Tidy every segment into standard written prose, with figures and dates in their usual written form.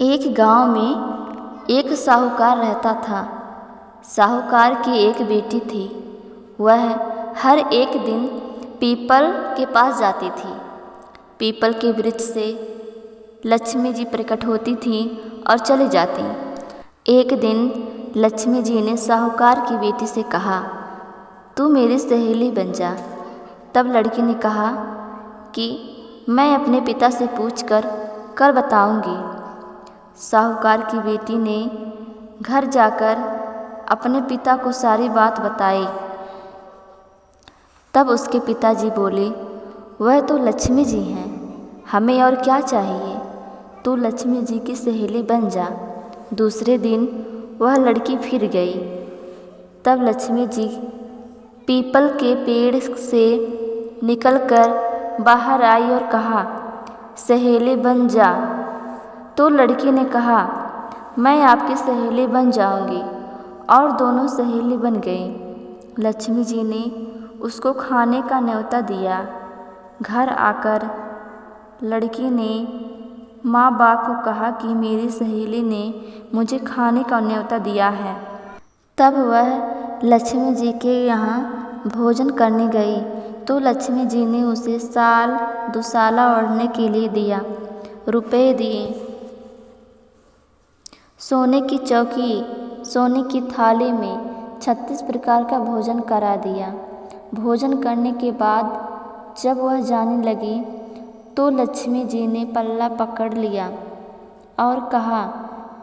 एक गांव में एक साहूकार रहता था। साहूकार की एक बेटी थी। वह हर एक दिन पीपल के पास जाती थी। पीपल के वृक्ष से लक्ष्मी जी प्रकट होती थीं और चली जाती। एक दिन लक्ष्मी जी ने साहूकार की बेटी से कहा, तू मेरी सहेली बन जा। तब लड़की ने कहा कि मैं अपने पिता से पूछकर कल बताऊंगी। साहूकार की बेटी ने घर जाकर अपने पिता को सारी बात बताई। तब उसके पिताजी बोले, वह तो लक्ष्मी जी हैं, हमें और क्या चाहिए, तू लक्ष्मी जी की सहेली बन जा। दूसरे दिन वह लड़की फिर गई। तब लक्ष्मी जी पीपल के पेड़ से निकलकर बाहर आई और कहा, सहेली बन जा। तो लड़की ने कहा, मैं आपकी सहेली बन जाऊंगी, और दोनों सहेली बन गई। लक्ष्मी जी ने उसको खाने का न्योता दिया। घर आकर लड़की ने माँ बाप को कहा कि मेरी सहेली ने मुझे खाने का न्योता दिया है। तब वह लक्ष्मी जी के यहाँ भोजन करने गई तो लक्ष्मी जी ने उसे साल दुसाला ओढ़ने के लिए दिया, रुपए दिए, सोने की चौकी, सोने की थाली में 36 प्रकार का भोजन करा दिया। भोजन करने के बाद जब वह जाने लगी तो लक्ष्मी जी ने पल्ला पकड़ लिया और कहा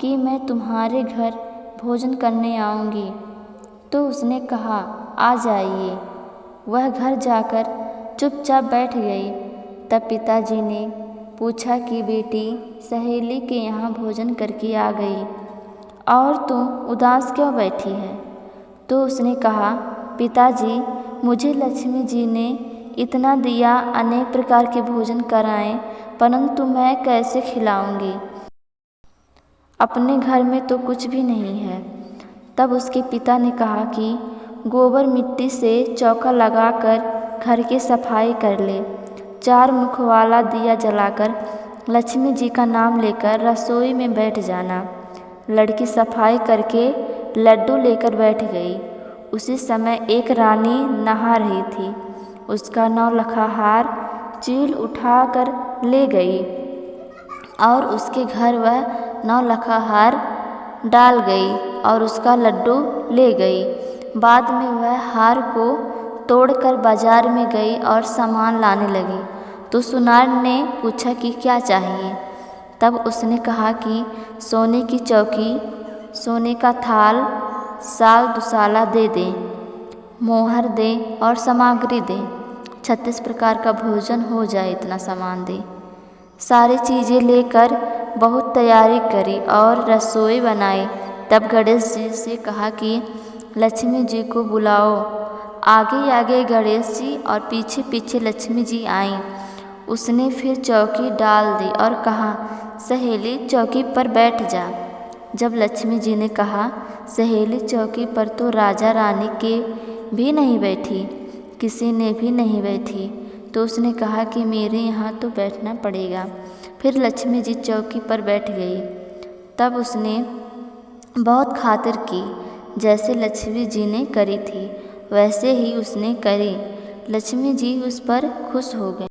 कि मैं तुम्हारे घर भोजन करने आऊँगी। तो उसने कहा, आ जाइए। वह घर जाकर चुपचाप बैठ गई। तब पिताजी ने पूछा कि बेटी सहेली के यहाँ भोजन करके आ गई और तुम उदास क्यों बैठी है? तो उसने कहा, पिताजी मुझे लक्ष्मी जी ने इतना दिया, अनेक प्रकार के भोजन कराए, परंतु मैं कैसे खिलाऊंगी? अपने घर में तो कुछ भी नहीं है। तब उसके पिता ने कहा कि गोबर मिट्टी से चौका लगाकर घर की सफाई कर ले। 4 मुख वाला दिया जलाकर लक्ष्मी जी का नाम लेकर रसोई में बैठ जाना। लड़की सफाई करके लड्डू लेकर बैठ गई। उसी समय एक रानी नहा रही थी। उसका 9 लखा हार चील उठाकर ले गई और उसके घर वह 9 लखा हार डाल गई और उसका लड्डू ले गई। बाद में वह हार को तोड़कर बाजार में गई और सामान लाने लगी। तो सुनार ने पूछा कि क्या चाहिए? तब उसने कहा कि सोने की चौकी, सोने का थाल, साल दुसाला दे दें, मोहर दे और सामग्री दे, 36 प्रकार का भोजन हो जाए, इतना सामान दे। सारी चीज़ें लेकर बहुत तैयारी करी और रसोई बनाई। तब गणेश जी से कहा कि लक्ष्मी जी को बुलाओ। आगे आगे गणेश जी और पीछे पीछे लक्ष्मी जी आईं। उसने फिर चौकी डाल दी और कहा, सहेली चौकी पर बैठ जा। जब लक्ष्मी जी ने कहा, सहेली चौकी पर तो राजा रानी के भी नहीं बैठी, किसी ने भी नहीं बैठी, तो उसने कहा कि मेरे यहाँ तो बैठना पड़ेगा। फिर लक्ष्मी जी चौकी पर बैठ गई। तब उसने बहुत खातिर की, जैसे लक्ष्मी जी ने करी थी वैसे ही उसने करी। लक्ष्मी जी उस पर खुश हो गई।